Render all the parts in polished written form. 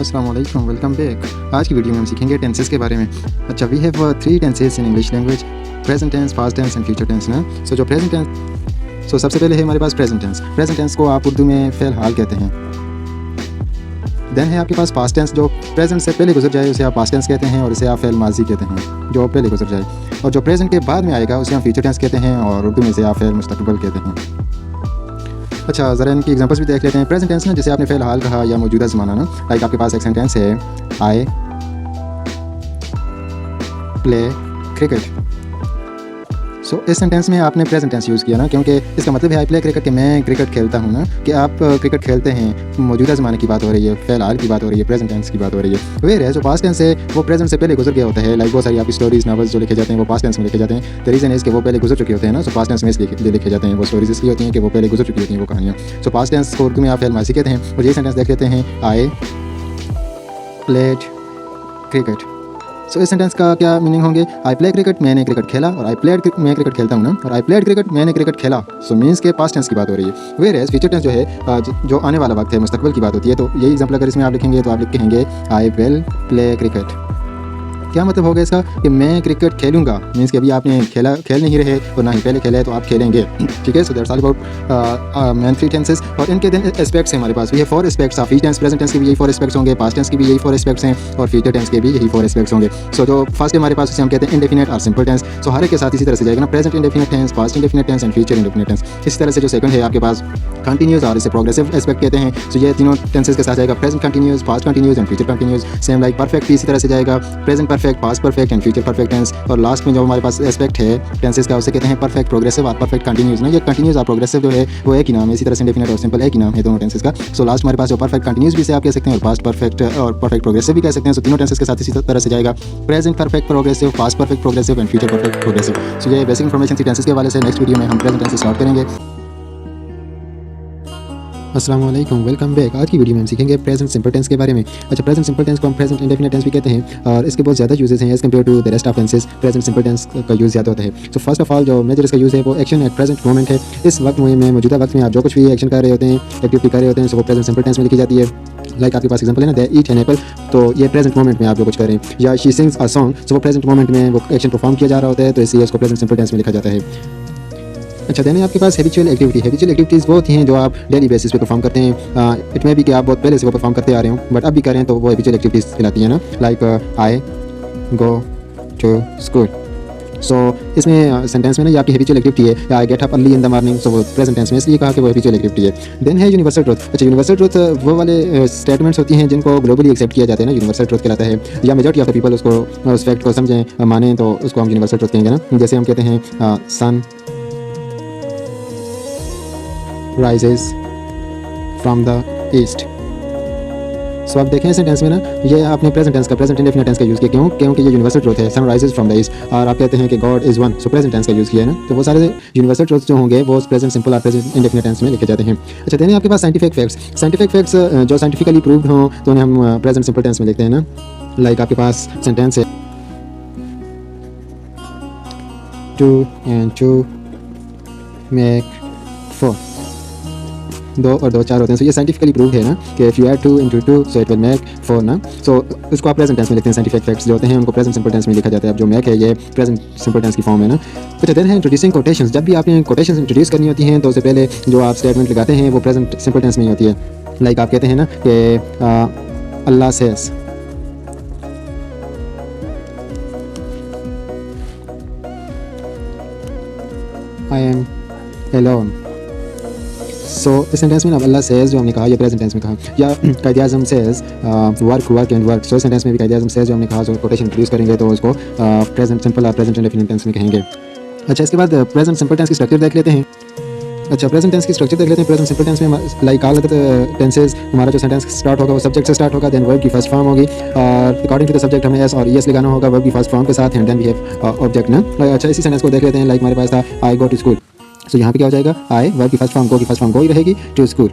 अस्सलाम वालेकुम, welcome back. आज की वीडियो में हम सीखेंगे टेंसेस के बारे में। अच्छा, we have 3 tenses in English language, present tense, past tense and future tense ना। सो जो प्रेजेंट टेंस, सबसे पहले है हमारे पास प्रेजेंट टेंस। प्रेजेंट टेंस को आप उर्दू में फ़िल हाल कहते हैं। देन है आपके पास पास्ट टेंस, जो प्रेजेंट से पहले गुजर जाए उसे आप पास्ट टेंस कहते हैं, और इसे आप फ़िल माजी कहते हैं जो पहले गुजर जाए। और जो प्रेजेंट के बाद में आएगा उसे हम फ्यूचर टेंस कहते हैं, और उर्दू में इसे आप फ़िल मुस्तकबिल कहते हैं। अच्छा, ज़रा इनकी एग्जांपल्स भी देख लेते हैं। प्रेजेंट टेंस ना, जैसे आपने फ़िलहाल कहा या मौजूदा ज़माना ना, लाइक आपके पास एक सेंटेंस है, आई प्ले क्रिकेट। सो इस सेंटेंस में आपने प्रेजेंट टेंस यूज़ किया ना, क्योंकि इसका मतलब है आई प्ले क्रिकेट, कि मैं क्रिकेट खेलता हूँ ना, कि आप क्रिकेट खेलते हैं। मौजूदा ज़माने की बात हो रही है, फ़िलहाल की बात हो रही है, प्रेजेंट टेंस की बात हो रही है। वेयर है जो पास्ट टेंस है वो प्रेजेंट से पहले गुजर गया होता है। लाइक बहुत सारी आपकी स्टोरीज, नॉवेल्स जो लिखे जाते हैं वो पास्ट टेंस में लिखे जाते हैं। द रीज़न है कि वो पहले गुजर चुके होते हैं ना, सो पास्ट टेंस में इसलिए लिखे जाते हैं। वो स्टोरीज इसलिए होती हैं कि वो पहले गुजर चुकी होती हैं वो कहानियाँ। सो पास्ट टेंस को उर्दू में आप फ़िल माज़ी कहते हैं। और ये सेंटेंस देख लेते हैं, आई प्लेड क्रिकेट। सो इस सेंटेंस का क्या मीनिंग होंगे? आई प्ले क्रिकेट, मैंने क्रिकेट खेला, और आई प्लेड मैं क्रिकेट खेलता हूँ ना, और आई प्लेड क्रिकेट, मैंने क्रिकेट खेला। सो मीन्स के पास्ट टेंस की बात हो रही है। वेयर एज फ्यूचर टेंस जो है जो आने वाला वक्त है, मुस्तकबिल की बात होती है। तो यही एग्जाम्पल अगर इसमें आप लिखेंगे तो आप लिख कहेंगे आई विल प्ले क्रिकेट। क्या मतलब होगा इसका? कि मैं क्रिकेट खेलूंगा, मीन्स कि अभी आपने खेल नहीं रहे और ना ही पहले खेला है, तो आप खेलेंगे। ठीक है, so that's all about main 3 tenses. और इनके दिन एस्पेक्ट्स हैं हमारे पास। ये 4 aspects of each tense. Present tense के भी यही 4 एस्पेक्ट्स होंगे, पास्ट टेंस के भी यही 4 एस्पेक्ट्स हैं, और फ्यूचर टेंस के भी यही 4 एस्पेक्ट्स होंगे। सो जो फर्स्ट हमारे पास उसे हम कहते हैं इंडेफिनिट और सिंपल टेंस। सो हर एक के साथ इसी तरह से जाएगा ना, present indefinite tense, past indefinite tense and future indefinite tense. इसी तरह से जो सेकंड है आपके पास कंटिन्यूस, और इसे प्रोग्रेसिव एस्पेक्ट कहते हैं। सो ये तीनों टेंसेस के साथ जाएगा, present continuous, past continuous and future continuous. Same like perfect भी इसी तरह से जाएगा, present perfect, past perfect and future perfect tense. और लास्ट में जो हमारे पास एस्पेक्ट है टेंसेस का, उसे कहते हैं परफेक्ट, प्रोग्रेसिव और परफेक्ट कंटिन्यूस ना। ये कंटिन्यूस और प्रोग्रेसिव जो है वो एक ही नाम है। इसी तरह से इंडेफिनिट और सिंपल एक ही नाम है दोनों टेंसेस का। सो लास्ट हमारे पास जो परफेक्ट कंटिन्यूस भी इसे आप कह सकते हैं, और पास्ट परफेक्ट और परफेक्ट प्रोग्रेसिव भी कह सकते हैं। सो तीनों टेंसेस के साथ इसी तरह से जाएगा, present perfect progressive, past perfect progressive and future perfect progressive. So ये बेसिक इन्फॉर्मेशन थी टेंसेस के हवाले से। नेक्स्ट वीडियो में हम प्रेजेंट टेंस स्टार्ट करेंगे। अस्सलाम वालेकुम, वेलकम बैक। आज की वीडियो में हम सीखेंगे प्रेजेंट सिंपल टेंस के बारे में। अच्छा, प्रेजेंट सिंपल टेंस को हम प्रेजेंट इंडेफिनिट टेंस भी कहते हैं, और इसके बहुत ज़्यादा यूजेस हैं as compare to the rest of tenses. Present simple tense का यूज़ ज़्यादा होता है। तो फर्स्ट ऑफ ऑल जो मेजर इसका यूज़ है वो एक्शन एट प्रेजेंट मोमेंट है। इस वक्त में, मौजूदा वक्त में आप जो कुछ भी एक्शन कर रहे होते हैं, एक्टिविटी कर रहे होते हैं, सो वो प्रेजेंट सिंपल टेंस में लिखी जाती है। लाइक आपके पास एग्जांपल है ना, दे ईट एन एप्पल, तो ये प्रेजेंट मोमेंट में आप जो कुछ कर रहे हैं। या शी सिंग्स अ सॉन्ग, सो वो प्रेजेंट मोमेंट में वो एक्शन परफॉर्म किया जा रहा होता है, तो इसलिए उसको प्रेजेंट सिंपल टेंस में लिखा जाता है। अच्छा, देन आपके पास हैबिचुअल एक्टिविटी। हैबिचुअल एक्टिविटीज़ वो होती हैं जो आप डेली बेसिस पे परफॉर्म करते हैं। इट में भी कि आप बहुत पहले से वो परफॉर्म करते आ रहे हो, बट अब भी करें तो वो हैबिचुअल एक्टिविटीज़ कहलाती है ना। Like I go to school. So इसमें सेंटेंस में ना ये आपकी हैबिचुअल एक्टिविटी है। I get up early in the morning, so वो प्रेजेंट टेंस में इसलिए कहा कि वो हैबिचुअल एक्टिविटी है। देन है यूनिवर्सल ट्रुथ। अच्छा, यूनिवर्सल ट्रुथ वो वाले स्टेटमेंट्स होती हैं जिनको ग्लोबली एक्सेप्ट किया जाता है ना, यूनिवर्सल ट्रुथ कहलाता है। या मेजॉरिटी ऑफ द पीपल उसको उस फैक्ट को समझें, मानें, तो उसको हम यूनिवर्सल ट्रुथ कहेंगे ना। जैसे हम कहते हैं सन rises from the east। सो आप देखें सेंटेंस में ना, ये आपने प्रेजेंट टेंस का, प्रेजेंट इंडेफिनिट टेंस का यूज़ किया। क्यों? क्योंकि ये यूनिवर्सल ट्रुथ है, sun rises from the east, और आप कहते हैं कि God is one, so present tense का यूज़ किया है ना। तो वो सारे यूनिवर्सल ट्रुथ जो होंगे वो प्रेजेंट सिंपल और प्रेजेंट इंडेफिनिट टेंस में लिखे जाते हैं। अच्छा, देन आपके पास साइंटिफिक फैक्ट्स। साइंटिफिक फैक्ट्स जो साइंटिफिकली प्रूव्ड हों तो उन्हें हम प्रेजेंट सिंपल टेंस में लिखते हैं ना। लाइक आपके पास सेंटेंस है, 2 and 2 make 4। 2 और 2 4 होते हैं। सो ये साइंटिफिकली प्रूव्ड है ना कि if you add 2 into 2 so it will make 4 ना। सो उसको आप प्रेजेंट टेंस में लिखते हैं। साइंटिफिक फैक्ट्स जो होते हैं उनको प्रेजेंट सिंपल टेंस में लिखा जाता है। अब जो मेक है ये प्रेजेंट सिंपल टेंस की फॉर्म है ना। अच्छा, देन है इंट्रोड्यूसिंग कोटेशंस। जब भी आपने कोटेशंस इंट्रोड्यूस करनी होती हैं तो उससे पहले जो आप स्टेटमेंट लगाते हैं वो प्रेजेंट सिंपल टेंस में ही होती है। लाइक आप कहते हैं ना कि Allah says, I am Elon. सो इस सेंटेंस में ना अल्लाह सेज जो हमने कहा ये प्रेजेंट टेंस में कहा। या कायदे आज़म सेज वर्क एंड वर्क। सो इस सेंटेंस में भी कायदे आज़म सेज जो हमने कहा, जो कोटेशन इंट्रोड्यूस करेंगे तो उसको प्रेजेंट सिंपल और प्रेजेंट इंडेफिनिट टेंस में कहेंगे। अच्छा, इसके बाद प्रेजेंट सिंपल टेंस की स्ट्रक्चर देख लेते हैं। अच्छा, प्रेजेंट टेंस की स्ट्रक्चर देख लेते हैं। प्रेजेंट सिंपल टेंस में लाइक ऑल अदर टेंसेस हमारा जो सेंटेंस स्टार्ट होगा वो सब्जेक्ट से स्टार्ट होगा, देन वर्ब की फर्स्ट फॉर्म होगी, और अकॉर्डिंग टू द सब्जेक्ट हमें एस और ईएस लगाना होगा वर्ब की फर्स्ट फॉर्म के साथ, and then we have object ना। अच्छा, इसी सेंटेंस को देख लेते हैं। लाइक हमारे पास था आई गो टू स्कूल। सो यहाँ पे क्या हो जाएगा, आई वर्ब की फर्स्ट फॉर्म, गो की फर्स्ट फॉर्म गो ही रहेगी, टू स्कूल।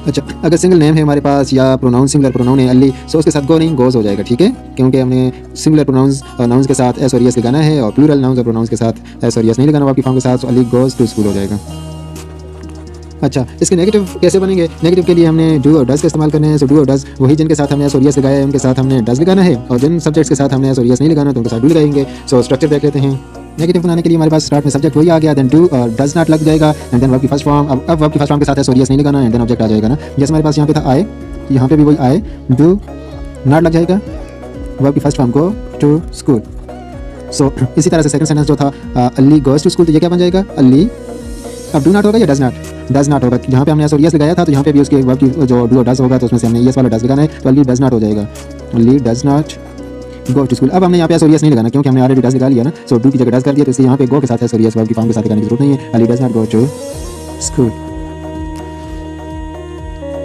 अच्छा, अगर सिंगल नेम है हमारे पास या प्रोनाउन सिंगुलर प्रोनाउन है अली, सो उसके साथ गो नहीं गोज हो जाएगा। ठीक है, क्योंकि हमने सिंगुलर प्रोनाउंस और नाउन्स के साथ एस और यस लगाना है, और प्लूरल नाउन्स और प्रोनाउंस के साथ एस और यस नहीं लगाना आपकी फॉर्म के साथ। सो अली गोज टू स्कूल हो जाएगा। अच्छा, इसके नेगेटिव कैसे बनेंगे? नेगेटिव के लिए हमने डू और डज का इस्तेमाल करना है। सो डू और डज वही जिनके साथ हमने एस और यस लगाया है उनके साथ हमने डज लगाना है, और जिन सब्जेक्ट्स के साथ हमने एस और यस नहीं लगाना तो उनके साथ डू लगाएंगे। सो स्ट्रक्चर देख लेते हैं। नेगेटिव बनाने के लिए हमारे पास स्टार्ट में सब्जेक्ट वही आ गया, देन डू और डज नॉट लग जाएगा, एंड देन वर्ब की फर्स्ट फॉर्म। अब वर्ब की फर्स्ट फॉर्म के साथ एस और यस नहीं लगाना, एंड देन ऑब्जेक्ट आ जाएगा ना। जैसे हमारे पास यहाँ पे था आए, यहाँ पे भी वही आए, डू नॉट लग जाएगा, वर्ब की फर्स्ट फॉर्म को टू स्कूल। सो इसी तरह से सेकंड सेंटेंस जो था अली गोज टू स्कूल, तो ये क्या बन जाएगा? अली। अब डू नॉट होगा या डज नॉट? डज नॉट होगा। यहाँ पे हमने एस और यस लगाया था तो यहाँ पे भी उसके वर्ब की जो डू और डज होगा तो उसमें से हमने यस वाला डज लगाना है, तो अली डज नॉट हो जाएगा, Ali does not go to school. अब हमने यहाँ पे एस और यस नहीं लगाना क्योंकि हमने ऑलरेडी डज लगा लिया ना। सो डू की जगह डज कर दिया, तो इसलिए यहाँ पे गो के साथ एस और यस वर्ब की फॉर्म के साथ लगाने की जरूरत नहीं है। Ali does not go to school.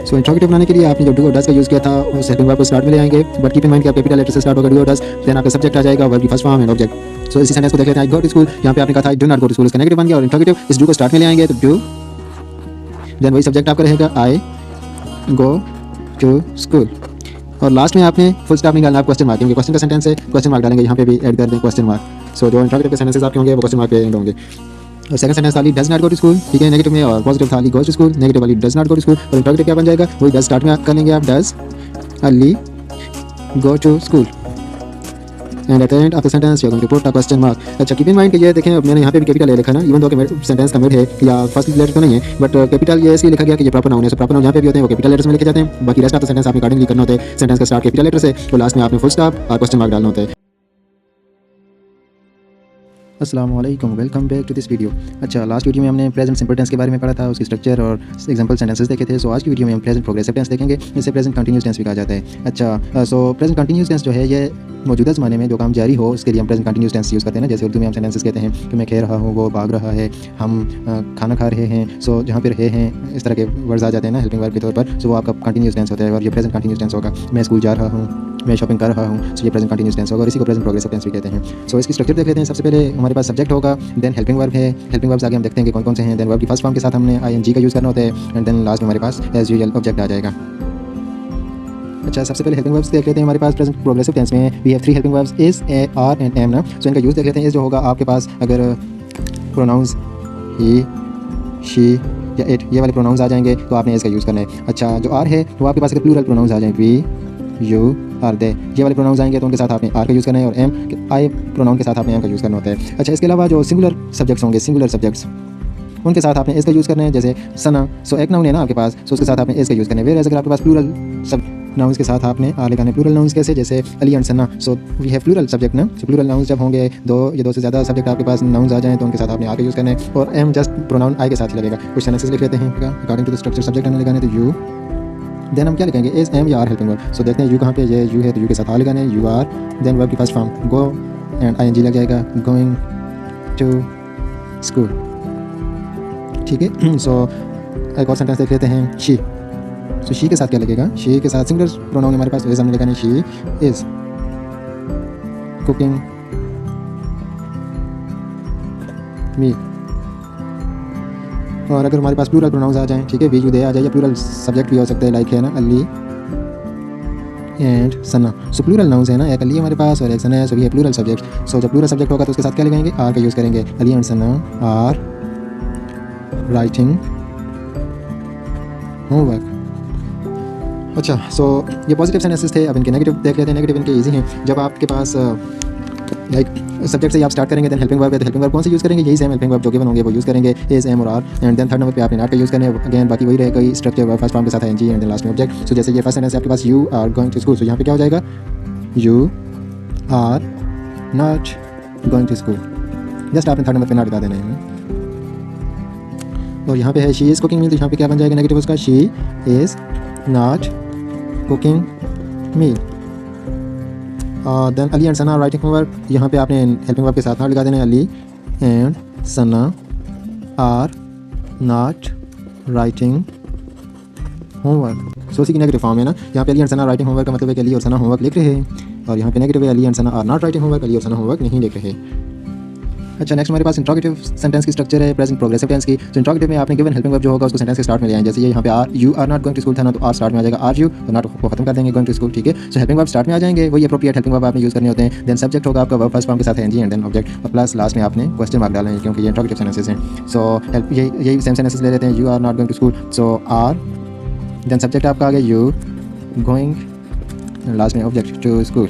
So interrogative बनाने के लिए आपने जो डू और डज का यूज़ किया था उस हेल्पिंग वर्ब को स्टार्ट में ले आएंगे, बट कीप इन माइंड कि आप कैपिटल लेटर से स्टार्ट होगा डू और डज, देन आपका सब्जेक्ट आ जाएगा, वर्ब की फर्स्ट फॉर्म एंड ऑब्जेक्ट। सो इसी सेंटेंस को देख लेते हैं। आई गो टू स्कूल, यहाँ पे आपने कहा था I do not go to school, इसका नेगेटिव बन गया, और इंट्रोगेटिव इस डू को स्टार्ट में ले आएंगे तो डू, देन वही सब्जेक्ट आपका रहेगा आई गो टू स्कूल, और लास्ट में आपने फुल स्टॉप निकालना, आप क्वेश्चन मार्क, क्योंकि क्वेश्चन का सेंटेंस है क्वेश्चन मार्क डालेंगे, यहाँ पे भी ऐड कर दें क्वेश्चन मार्क। सो जो इंट्रोगेटिव के सेंटेंसेस आपके होंगे वो क्वेश्चन मार्क पे एंड होंगे। और सेकंड सेंटेंस वाली does not go to school, ठीक है, नेगेटिव में, और पॉजिटिव था Ali goes to school, negative वाली does not go to school, और इंट्रोगेटिव क्या बन जाएगा? वही डज स्टार्ट में आप कर लेंगे, आप does Ali go to school, and at the end of the sentence you are going to put a question mark. अच्छा, कीप इन माइंड कि ये देखें मैंने यहाँ पे भी कैपिटल ले लिखा ना, इवन दो कि सेंटेंस का मिड है या फर्स्ट लेटर तो नहीं है, बट कैपिटल ये इसलिए लिखा गया कि ये प्रॉपर नाउन है। सो प्रॉपर नाउन जहाँ पे भी होते हैं वो कैपिटल लेटर्स में लिखे जाते हैं, बाकी रेस्ट ऑफ द सेंटेंस आपने अकॉर्डिंगली करना होता है। सेंटेंस का स्टार्ट कैपिटल लेटर से, तो लास्ट में आपने फुल स्टॉप और क्वेश्चन मार्क डालना होता है। अस्सलामुअलैकुम, welcome back to this video. अच्छा, लास्ट वीडियो में हमने प्रेजेंट सिंपल टेंस के बारे में पढ़ा था, उसकी स्ट्रक्चर और एग्जांपल सेंटेंसेस देखे थे। सो आज की वीडियो में हम प्रेजेंट प्रोग्रेसिव टेंस देखेंगे, इसे प्रेजेंट कंटिन्यूस टेंस भी कहा जाता है। अच्छा, सो प्रेजेंट कंटिन्यूस टेंस जो है ये मौजूदा ज़माने में जो काम जारी हो उसके लिए हम प्रेजेंट कंटिन्यूस टेंस यूज़ करते हैं ना। जैसे उर्दू में हम सेंटेंसेस कहते हैं कि मैं खेल रहा हूँ, वो भाग रहा है, हम खाना खा रहे हैं। सो जहाँ पे रहे हैं इस तरह के वर्ड्स आ जाते हैं ना हेल्पिंग वर्ब के तौर पर, सो वो आपका कंटिन्यूस टेंस होता है, और ये प्रेजेंट कंटिन्यूस टेंस होगा। मैं स्कूल जा रहा हूँ, मैं शॉपिंग कर रहा हूँ, सो ये प्रेजेंट कंटिन्यूस टेंस होगा, और इसी को प्रेजेंट प्रोग्रेसिव टेंस भी कहते हैं। सो इसकी स्ट्रक्चर देख लेते हैं। सबसे पहले हमारे पास सब्जेक्ट होगा, देन हेल्पिंग वर्ब है, हेल्पिंग वर्ब्स आगे हम देखते हैं कि कौन कौन से हैं, देन वर्ब की फर्स्ट फॉर्म के साथ हमने आईएनजी का यूज़ करना होता है, एंड देन लास्ट में हमारे पास एज यूजुअल ऑब्जेक्ट आ जाएगा। अच्छा, सबसे पहले हेल्पिंग वर्ब्स देख लेते हैं। हमारे पास प्रेजेंट प्रोग्रेसिव टेंस में we have 3 helping verbs, is, a, are and am ना। सो इनका यूज़ देख लेते हैं। इस जो होगा आपके पास अगर प्रोनाउंस ही, शी या इट ये वाले प्रोनाउंस आ जाएंगे तो आपने इसका यूज़ करना है। अच्छा, जो आर है वो आपके पास अगर प्लूरल प्रोनाउंस आ जाए, वी, यू, आर, दे, ये वाले प्रोनाउंस आएंगे तो उनके साथ आपने आर का यूज़ करना है, और एम, आई प्रोनाउन के साथ आपने एम का यूज़ करना होता है। अच्छा, इसके अलावा जो सिंगुलर सब्जेक्ट्स होंगे, सिंगुलर सब्जेक्ट्स, उनके साथ आपने इसका यूज़ करना है। जैसे सना, सो एक नाउन है ना आपके पास, सो उसके साथ आपने इसका यूज़ करना है। वेयर अगर आपके पास प्लूरल सब नाउन्स के साथ आपने आर लगाने। प्लूरल नाउन्स कैसे? जैसे Ali and Sanna, so we have plural subject ना। सो प्लूरल नाउन्स जब होंगे दो या दो से ज़्यादा सब्जेक्ट आपके पास नाउन्स आ जाएं तो उनके साथ आपने आर का यूज़ करना है, और एम जस्ट प्रोनाउन आई के साथ ही लगेगा। कुछ सेंटेंसेस लिख लेते हैं according to the structure. Subject हमने लगाने तो यू, देन हम क्या लिखेंगे? इज, एम या आर हेल्पिंग वर्ब। सो देखते हैं यू कहाँ पे, ये यू है तो यू के साथ आर लगाना है, यू आर, देन वर्ब की first form go and I N G लग जाएगा, गोइंग टू स्कूल, ठीक है। सो एक और सेंटेंस देख लेते हैं, शी। सो शी के साथ क्या लगेगा? शी के साथ सिंगुलर प्रोनाउन हमारे पास इज हमने लगाना है, शी इज कुकिंग मी। और अगर हमारे पास प्लूरल प्रोनाउंस आ जाएं, ठीक है, वी, यू, दे आ जाए, या प्लूरल सब्जेक्ट भी हो सकते हैं, लाइक है ना Ali and Sana. So plural nouns है ना, एक अली हमारे पास और एक सना है, सो ये प्लूरल सब्जेक्ट। सो जब प्लूरल सब्जेक्ट होगा तो उसके साथ क्या लगाएंगे? आर का यूज़ करेंगे। Ali and Sana are writing homework. अच्छा, सो ये पॉजिटिव सेंटेंसेस थे। अब इनके नेगेटिव देख लेते हैं। नेगेटिव इनके इजी हैं। जब आपके पास लाइक सब्जेक्ट से आप स्टार्ट करेंगे, देन हेल्पिंग वर्ब है, तो हेल्पिंग वर्ब कौन से यूज़ करेंगे? यही सेम हेल्पिंग वर्ब जो गिवन होंगे वो यूज़ करेंगे, इज, एम और are, and then third number पे आपने नॉट का यूज़ करना है। अगेन बाकी वही रहेगा, स्ट्रक्चर वर्ब फर्स्ट फॉर्म के साथ एनजी एंड देन लास्ट में ऑब्जेक्ट। सो जैसे ये फर्स्ट सेंटेंस है आपके पास, you are going to school, so यहाँ पे क्या हो जाएगा? You are not going to school, just आपने थर्ड नंबर पे नॉट बता देना है। और यहाँ पे है शी इज़ कुकिंग मील, तो यहाँ पे क्या बन जाएगा नेगेटिव उसका? She is not cooking meal. और then Ali and Sana writing homework, यहाँ पे आपने हेल्पिंग वर्ब के साथ नॉट लगा देना है, Ali and Sana are not writing homework. So उसी की नेगेटिव फॉर्म है ना। यहाँ पे Ali and Sana writing homework का मतलब है कि अली और सना होमवर्क लिख रहे हैं, और यहाँ पे नेगेटिव है Ali and Sana are not writing homework, Ali और सना होमवर्क नहीं लिख रहे। अच्छा, नेक्स्ट हमारे पास इंट्रोगेटिव सेंटेंस की स्ट्रक्चर है प्रेजेंट प्रोग्रेसिव टेंस की। तो इंट्रोगेटिव में आपने गिवन हेल्पिंग वर्ब जो होगा उसको सेंटेंस के स्टार्ट में ले आएंगे। जैसे ये यहाँ पे are you are not going to school था ना, तो आर स्टार्ट में आ जाएगा आर यू, तो नॉट को खत्म कर देंगे, गोइंग टू स्कूल, ठीक है। सो हेल्पिंग वर्ब स्टार्ट में आ जाएंगे, वही अप्रोप्रिएट हेल्पिंग वर्ब आपने यूज करने होते हैं। देन सब्जेक्ट होगा आपका वर्ब फर्स्ट फॉर्म के साथ एनजी एंड देन ऑब्जेक्ट, और प्लस लास्ट में आपने क्वेश्चन मार्क डालना है क्योंकि ये इंट्रोगेटिव सेंटेंसेस हैं। सो हेल्प यही सेम सेंटेंसेस ले लेते हैं। You are not going to school, so are, then subject आपका आ गया यू गोइंग, लास्ट में ऑब्जेक्ट टू स्कूल,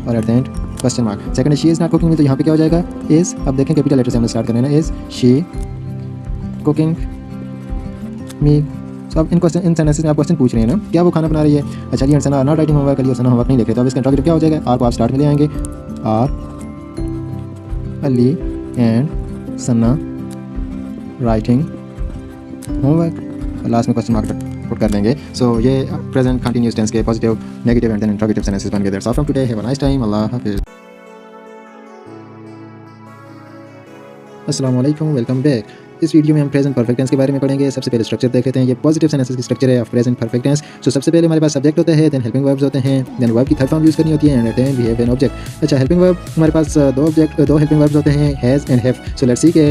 और at the end question mark. Second she is not cooking में, तो यहाँ पे क्या हो जाएगा इज़। अब देखें कैपिटल लेटर से हमने स्टार्ट करना है ना, इज़ शी कुकिंग मी। तो अब इन सेंटेंसेस में आप क्वेश्चन पूछ रहे हैं ना, क्या वो खाना बना रही है। अच्छा, अली सना नॉट राइटिंग होमवर्क, अली और सना होमवर्क नहीं लिख रहे, तो अब इसका इंट्रोगेटिव क्या हो जाएगा, आर को आप स्टार्ट में ले आएंगे, are Ali and Sana writing homework, last में क्वेश्चन मार्क पुट कर देंगे। सो ये प्रेजेंट कंटिन्यूअस टेंस के positive, negative and then interrogative sentences बन गए। That's all from today, have a nice time, अल्लाह हाफिज़। अस्सलाम वालेकुम, वेलकम बैक। इस वीडियो में हम प्रेजेंट परफेक्ट टेंस के बारे में पढ़ेंगे। सबसे पहले स्ट्रक्चर देख लेते हैं। ये पॉजिटिव सेंटेंसेस की स्ट्रक्चर है ऑफ प्रेजेंट परफेक्ट टेंस। सो सबसे पहले हमारे पास सब्जेक्ट होता है, देन हेल्पिंग वर्ब्स होते हैं, देन वर्ब की थर्ड फॉर्म यूज़ करनी होती है, and then we have an object. अच्छा, हेल्पिंग वर्ब हमारे पास दो हेल्पिंग वर्ब्स होते हैं, has and have. So let's see के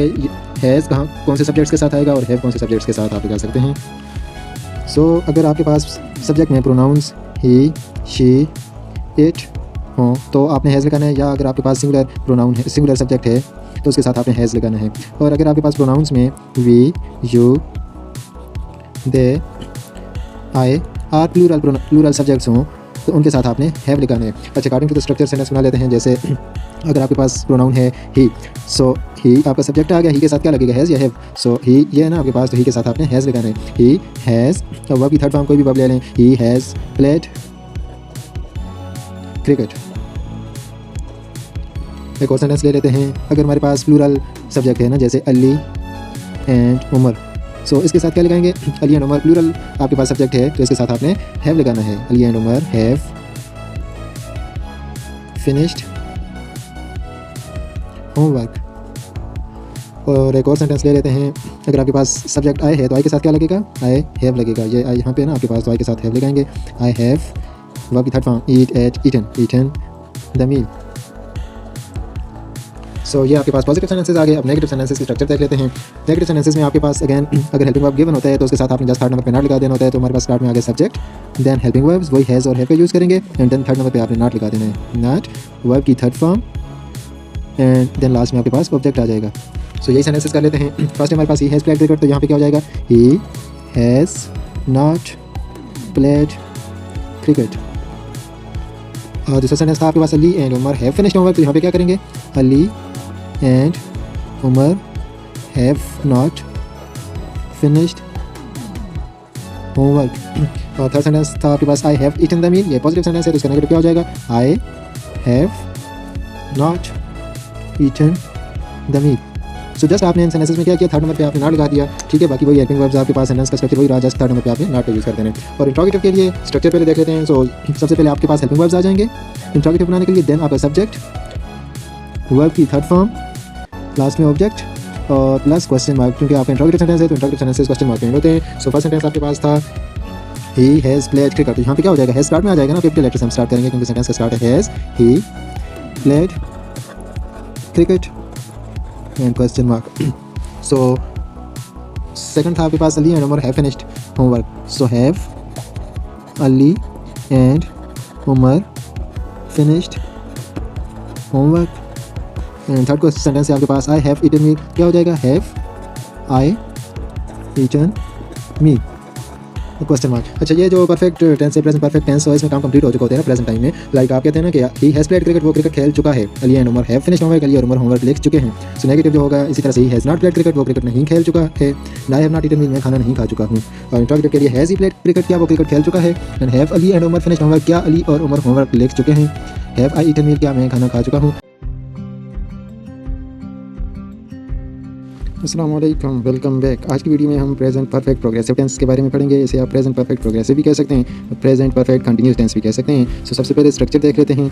हैज़ कौन से सब्जेक्ट्स के साथ आएगा और हैव कौन से सब्जेक्ट्स के साथ आप लगा सकते हैं। सो अगर आपके पास सब्जेक्ट में प्रोनाउंस ही, शी, इट हो तो आपने हैज़ लगाना है, या अगर आपके पास सिंगुलर प्रोनाउन है, सिंगुलर सब्जेक्ट है तो उसके साथ आपने हैज़ लगाना है। और अगर आपके पास प्रोनाउंस में we, you, they, I, are plural subjects हों तो उनके साथ आपने हैव लगाना है। अच्छा, according to the structure sentence बना लेते हैं। जैसे अगर आपके पास प्रोनाउन है ही, सो ही आपका सब्जेक्ट आ गया, ही के साथ क्या लगेगा, हैज़ या हैव। सो ही ये है ना आपके पास, तो ही के साथ आपने हैज़ लगाना है, ही हैज़। अब वर्ब की थर्ड फॉर्म कोई भी वर्ब ले लें, ही हैज़ प्लेड क्रिकेट। एक और सेंटेंस ले लेते हैं। अगर हमारे पास प्लूरल सब्जेक्ट है ना, जैसे अली एंड उमर, सो इसके साथ क्या लगाएंगे, अली एंड उमर प्लूरल आपके पास सब्जेक्ट है तो इसके साथ आपने हैव लगाना है। Ali and Umar have finished homework. और एक और सेंटेंस ले लेते हैं। अगर आपके पास सब्जेक्ट आई है तो आई के साथ क्या लगेगा, आई हैव लगेगा। ये आई यहाँ पे ना आपके पास, तो आई के साथ हैव लगाएंगे, आई हैव। वर्ब की third form eat, ate, eaten the meal. So ये आपके पास पॉजिटिव सेंटेंसेस आ गए। अब नेगेटिव सेंटेंसेस की स्ट्रक्चर देख लेते हैं। नेगेटिव सेंटेंसेस में आपके पास अगेन अगर हेल्पिंग वर्ब गिवन होता है तो उसके साथ आपने जस्ट थर्ड नंबर पे नॉट लगा देना होता है। तो हमारे पास स्टार्ट में आ गया सब्जेक्ट, देन हेल्पिंग वर्ब्स, वही हैज़ और हैव का यूज़ करेंगे, एंड देन थर्ड नंबर पे आपने नॉट लगा देना है, नॉट, वर्ब की third form, and then last में आपके पास ऑब्जेक्ट आ जाएगा। सो यही सेंटेंसेस कर लेते हैं। फर्स्ट हमारे पास ही हैज़ प्लेड क्रिकेट, तो यहाँ पे क्या हो जाएगा, he has not played cricket. और दूसरा सेंटेंस था आपके पास Ali and Umar have finished homework, तो यहाँ पे क्या करेंगे, Ali and Umar have not finished homework. और थर्ड सेंटेंस था आपके पास I have eaten the meal, ये पॉजिटिव सेंटेंस है तो इसका नेगेटिव क्या हो जाएगा, I have not eaten the meal. So just आपने इन सेंटेंसेस में क्या किया, थर्ड नंबर पे आपने नॉट लगा दिया, ठीक है। बाकी वही हेल्पिंग वर्ब्स आपके पास सेंटेंस का स्ट्रक्चर वही रहा, जस्ट थर्ड नंबर पे आपने नॉट का यूज़ कर देना है। और इंट्रोगेटिव के लिए स्ट्रक्चर पहले देख लेते हैं। सो सबसे पहले आपके पास हेल्पिंग वर्ब्स आ जाएंगे इंट्रोगेटिव बनाने के लिए, देन आपका सब्जेक्ट, वर्ब की थर्ड फॉर्म, लास्ट में ऑब्जेक्ट और प्लस क्वेश्चन मार्क, क्योंकि आपका इंट्रोगेटिव सेंटेंस है तो इंट्रोगेटिव सेंटेंसेस क्वेश्चन मार्क में होते हैं। सो फर्स्ट सेंटेंस आपके पास था ही हैज़ प्लेड क्रिकेट, तो यहाँ पे क्या हो जाएगा, हैज़ स्टार्ट में आ जाएगा ना, कैपिटल लेटर से हम स्टार्ट करेंगे क्योंकि सेंटेंस का स्टार्ट है has, he played cricket and question mark. So second था आपके पास Ali and Umar have finished homework, so have Ali and Umar finished homework. And third question sentence है आपके पास आई हैव ईटन मील, क्या हो जाएगा, have I eaten meal question mark. अच्छा, ये जो परफेक्ट टेंस है प्रेजेंट परफेक्ट टेंस, तो इसमें काम कंप्लीट हो चुका होता है ना प्रेजेंट टाइम में। लाइक आप कहते हैं ना कि ही हैज़ प्लेड क्रिकेट, वो क्रिकेट खेल चुका है, Ali and Umar have finished homework, Ali और उमर होमवर्क लिख चुके हैं। सो नेगेटिव जो होगा इसी तरह से ही हैज़ नॉट प्लेड क्रिकेट, वो क्रिकेट नहीं खेल चुका है, आई हैव नॉट ईटन मील, मैं खाना नहीं खा चुका हूँ। और इंट्रोगेटिव के लिए हैज़ ही प्लेड क्रिकेट, क्या वो क्रिकेट खेल चुका है, and have Ali and Umar finished homework, क्या अली और उमर होमवर्क लिख चुके हैं, हैव आई ईटन मील, क्या मैं खाना खा चुका हूँ। अस्सलाम वालेकुम, वेलकम बैक। आज की वीडियो में हम प्रेजेंट परफेक्ट प्रोग्रेसिव टेंस के बारे में पढ़ेंगे। इसे आप प्रेजेंट परफेक्ट प्रोग्रेसिव भी कह सकते हैं, प्रेजेंट परफेक्ट कंटिन्यूस टेंस भी कह सकते हैं। सो सबसे पहले स्ट्रक्चर देख लेते हैं।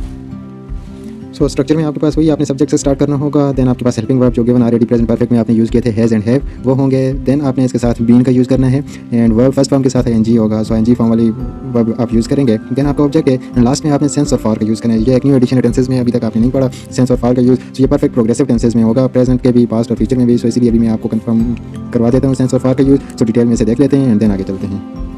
सो स्ट्रक्चर में आपके पास वही आपने सब्जेक्ट से स्टार्ट करना होगा। देन आपके पास हेल्पिंग वर्ब जो गिवन ऑलरेडी प्रेजेंट परफेक्ट में आपने यूज़ किए थे हैज़ एंड हैव, वो होंगे। देन आपने इसके साथ बीन का यूज़ करना है एंड वर्ब फर्स्ट फॉर्म के साथ एनजी होगा, सो एनजी फॉर्म वाली वर्ब आप यूज़ करेंगे। देन आपका ऑब्जेक्ट है एंड लास्ट में आपने सेंस और फॉर का यूज़ करना है। ये एक न्यू एडिशन टेंसेज में अभी तक आपने नहीं पढ़ा सेंस और फॉर का यूज़, सो ये परफेक्ट प्रोग्रेसिव टेंसेज में होगा, प्रेजेंट के भी, पास्ट और फ्यूचर में भी। सो इसीलिए अभी मैं आपको कंफर्म करवा देता हूँ सेंस और फॉर का यूज़। सो डिटेल में से देख लेते हैं एंड देन आगे चलते हैं।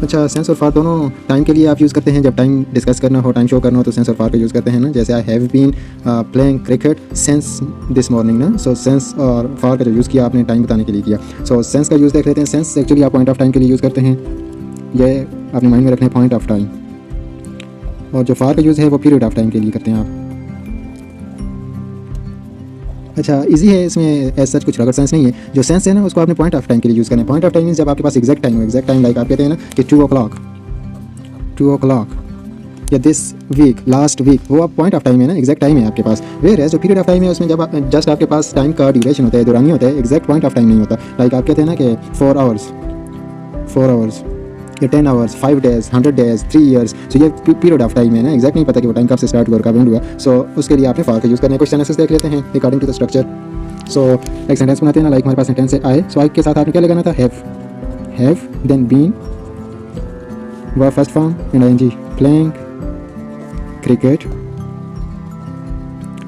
अच्छा, सेंस और फॉर दोनों टाइम के लिए आप यूज़ करते हैं। जब टाइम डिस्कस करना हो, टाइम शो करना हो, तो सेंस और फॉर का यूज़ करते हैं ना। जैसे I have been playing cricket since this morning ना। सो सेंस और फॉर का जो यूज़ किया आपने टाइम बताने के लिए किया। सो सेंस का यूज़ देख लेते हैं। सेंस एक्चुअली आप पॉइंट ऑफ टाइम के लिए यूज़ करते हैं, ये अपने माइंड में रखना है, पॉइंट ऑफ टाइम। और जो फॉर का यूज़ है वो पीरियड ऑफ टाइम के लिए करते हैं आप। अच्छा, इजी है, इसमें ऐसा कुछ रॉकेट साइंस नहीं है। जो सेंस है ना उसको आपने पॉइंट ऑफ टाइम के लिए यूज़ करना है। पॉइंट ऑफ टाइम मीन्स जब आपके पास एग्जैक्ट टाइम हो। एग्जैक्ट टाइम लाइक आप कहते हैं ना कि 2 o'clock या दिस वीक, लास्ट वीक, वो आप पॉइंट ऑफ टाइम है ना, एग्जैक्ट टाइम है आपके पास। वेयर है जो पीरियड ऑफ टाइम है उसमें जब आप जस्ट आपके पास टाइम का ड्यूरेशन होता है, दौरानी होता है, एग्जैक्ट पॉइंट ऑफ टाइम नहीं होता। लाइक आप कहते हैं ना कि 4 आवर्स या 10 आवर्स, 5 डेज, 100 डेज, 3 ईयर्स। सो ये पीरियड ऑफ टाइम है ना, एग्जैक्ट नहीं पता कि वो टाइम कब से स्टार्ट हुआ और कब एंड हुआ। सो उसके लिए आपने फॉर का यूज़ करना है। कुछ सेंटेंसेस देख लेते हैं अकॉर्डिंग टू द स्ट्रक्चर। सो एक सेंटेंस बनाते हैं ना, लाइक हमारे पास सेंटेंस है आई। सो आई के साथ आपने क्या लगाना था, have, then been, verb first form and ING, playing cricket.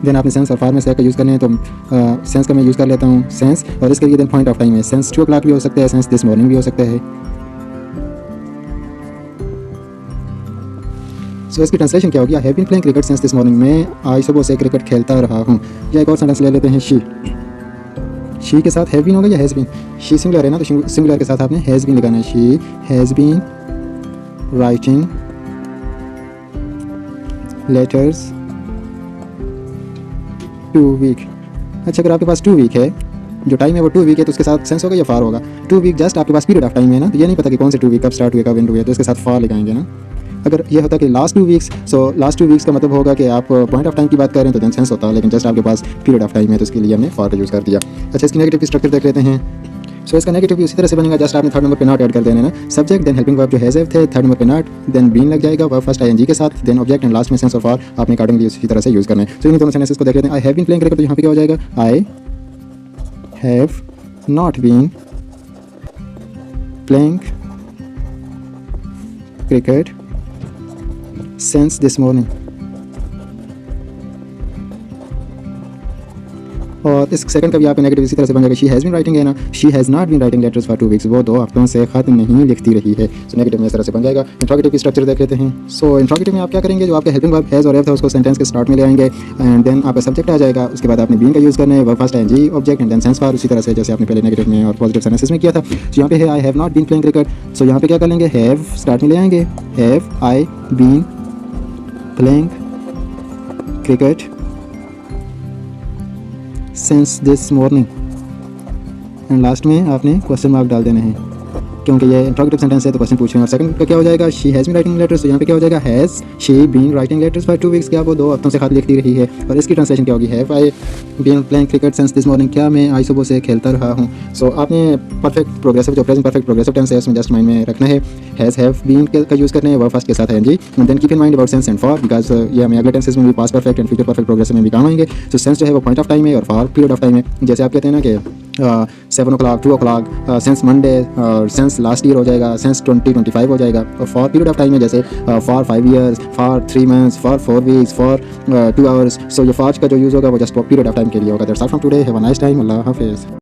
Then आपने सेंस और फॉर में से का यूज़ करना है, तो सेंस का मैं यूज़ कर लेता हूँ सेंस, और इसके लिए देन पॉइंट ऑफ टाइम है। सेंस 2 o'clock भी हो सकता है, सेंस दिस मॉर्निंग भी हो सकता है। सो इसकी ट्रांसलेशन क्या होगी, I have been playing cricket since this morning. मैं आज सुबह से क्रिकेट खेलता रहा हूँ। या एक और सेंटेंस ले लेते हैं, शी के साथ हैव बीन होगा या हैज़ बीन। शी सिंगुलर है ना, तो सिंगुलर के साथ आपने हैज़ बीन लगाना है। She has been writing letters two weeks. अच्छा, अगर आपके पास 2 वीक है, जो टाइम है वो 2 वीक है, तो उसके साथ सेंस होगा या फॉर होगा। 2 वीक जस्ट आपके पास पीरियड ऑफ टाइम है ना, तो ये नहीं पता कि कौन से 2 वीक कब स्टार्ट हुए कब एंड हुए, तो इसके साथ फॉर लगाएंगे ना। अगर ये होता कि last 2 weeks, so last 2 weeks का मतलब होगा कि आप पॉइंट ऑफ टाइम की बात कर रहे हैं तो देन सेंस होता है, लेकिन जस्ट आपके पास पीरियड ऑफ टाइम है तो उसके लिए हमने फॉर का यूज़ कर दिया। अच्छा, इसकी नेगेटिव की स्ट्रक्चर देख लेते हैं। सो इसका नेगेटिव भी उसी तरह से बनेगा, जस्ट आपने 3rd नंबर पे नॉट ऐड कर देना है ना। सब्जेक्ट देन हेल्पिंग वर्ब जो हैज़ थे, 3rd नंबर पे नॉट, देन बीन लग जाएगा, वर्ब फर्स्ट आईएनजी के साथ, देन ऑब्जेक्ट एंड लास्ट में सेंस और फॉर आपने अकॉर्डिंगली उसी तरह से यूज़ करना है। तो इन दोनों सेंटेंसेस को देख लेते हैं। I have been playing cricket, तो यहाँ पे क्या हो जाएगा, I have not been playing cricket since this morning। और इस सेकंड का भी आपका नेगेटिव इसी तरह से बन जाएगा, शी हैज़ बीन राइटिंग है ना, she has not been writing letters for 2 weeks. वो 2 हफ्तों से खत नहीं लिखती रही है। सो नेगेटिव में इस तरह से बन जाएगा। इंट्रोगेटिव की स्ट्रक्चर देख लेते हैं। सो इंट्रोगेटिव में आप क्या करेंगे, जो आपका हेल्पिंग वर्ब हैज़ और हैव था उसको सेंटेंस के स्टार्ट में ले आएंगे एंड देन आपका सब्जेक्ट आ जाएगा। उसके बाद आपने बीन का यूज़ करना है, verb first ING, object and then since for, उसी तरह से जैसे आपने पहले नेगेटिव में और पॉजिटिव सेंटेंसेस में किया था। सो यहाँ पे है I have not been playing cricket. So यहाँ पे क्या कर लेंगे, हैव स्टार्ट में ले आएंगे, have I been playing cricket since this morning and last में आपने क्वेश्चन मार्क डाल देने हैं, क्योंकि ये इंट्रोगेटिव सेंटेंस है तो क्वेश्चन पूछ रहे हैं। और सेकंड का क्या हो जाएगा, she has been writing letters, तो यहाँ पे क्या हो जाएगा, has she been writing letters for 2 weeks. क्या वो 2 हफ्तों से खत लिखती रही है। और इसकी ट्रांसलेशन क्या होगी, have I been playing cricket since this morning, क्या मैं आज सुबह से खेलता रहा हूँ। सो आपने परफेक्ट प्रोग्रेसिव जो प्रेजेंट परफेक्ट प्रोग्रेसिव टेंस है उसमें जस्ट माइंड में रखना है, हैज़ हैव बीन का यूज़ करना है, वर्ब फर्स्ट के साथ ING, and then keep in mind about since and for, because ये हमें अगले टेंसेस में भी past perfect and future perfect progressive में भी काम आएंगे। तो सेंस जो है वो पॉइंट ऑफ टाइम है और फॉर पीरियड ऑफ टाइम है। जैसे आप कहते हैं ना कि 7 o'clock, 2 o'clock, सेंस मंडे, और सेंस लास्ट ईयर हो जाएगा, सेंस 2025 हो जाएगा। और फॉर पीरियड ऑफ टाइम है, जैसे for 5 years, for 3 months, for 4 weeks, for 2 hours। सो ये फॉर का जो यूज़ होगा वो जस्ट पीरियड ऑफ टाइम के लिए होगा। That's all from today, have a nice time, अल्लाह हाफिज़।